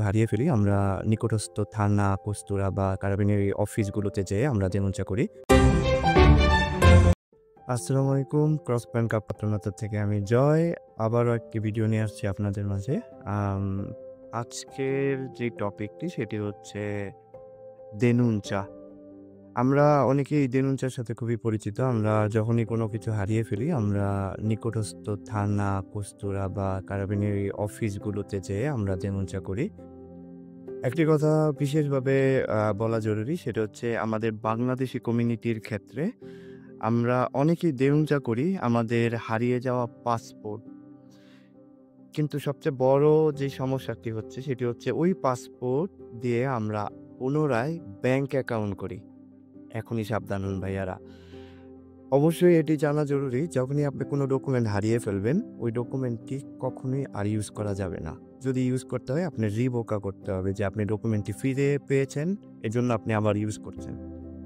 হারিয়ে ফেলি, আমরা নিকটস্থ থানা, কস্তুরা বা কারাবিনের অফিসগুলোতে যেয়ে আমরা দেনুঞ্চা করি। আসসালামু আলাইকুম। ক্রস পয়েন্ট কাপ পাত্রনাথ থেকে আমি জয়। আবারও একটি ভিডিও নিয়ে আসছি আপনাদের মাঝে। আম আজকের যে টপিকটি সেটি হচ্ছে দেনুঞ্চা। আমরা অনেকেই দেনুঞ্চার সাথে খুবই পরিচিত। আমরা যখনই কোনো কিছু হারিয়ে ফেলি, আমরা নিকটস্থ থানা, কস্তুরা বা কারাবিনের অফিসগুলোতে যেয়ে আমরা দেনুঞ্চা করি। একটি কথা বিশেষভাবে বলা জরুরি, সেটা হচ্ছে আমাদের বাংলাদেশি কমিউনিটির ক্ষেত্রে আমরা অনেকেই দেউঞ্চা করি আমাদের হারিয়ে যাওয়া পাসপোর্ট। কিন্তু সবচেয়ে বড় যে সমস্যাটি হচ্ছে সেটি হচ্ছে ওই পাসপোর্ট দিয়ে আমরা পুনরায় ব্যাংক অ্যাকাউন্ট করি। এখনই সাবধান হন ভাইয়ারা। অবশ্যই এটি জানা জরুরি, যখনই আপনি কোনো ডকুমেন্ট হারিয়ে ফেলবেন, ওই ডকুমেন্টটি কখনোই আর ইউজ করা যাবে না। যদি ইউজ করতে হয় আপনি রিভোকা করতে হবে যে আপনি ডকুমেন্টটি ফিরে পেয়েছেন, এজন্য আপনি আবার ইউজ করছেন।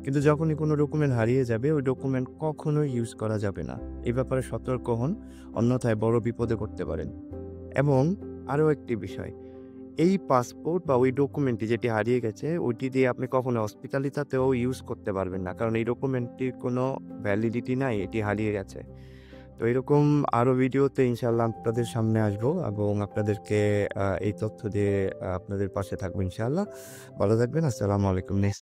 কিন্তু যখনই কোনো ডকুমেন্ট হারিয়ে যাবে, ওই ডকুমেন্ট কখনোই ইউজ করা যাবে না। এই ব্যাপারে সতর্ক হন, অন্যথায় বড় বিপদে পড়তে পারেন। এবং আরও একটি বিষয়, এই পাসপোর্ট বা ওই ডকুমেন্টটি যেটি হারিয়ে গেছে, ওইটি দিয়ে আপনি কখনো হসপিটালিটিতেও ইউজ করতে পারবেন না। কারণ এই ডকুমেন্টটির কোনো ভ্যালিডিটি নাই, এটি হারিয়ে গেছে। তো এরকম আরও ভিডিওতে ইনশাআল্লাহ আপনাদের সামনে আসবো এবং আপনাদেরকে এই তথ্য দিয়ে আপনাদের পাশে থাকবো ইনশাআল্লাহ। ভালো থাকবেন। আসসালামু আলাইকুম। নেক্সট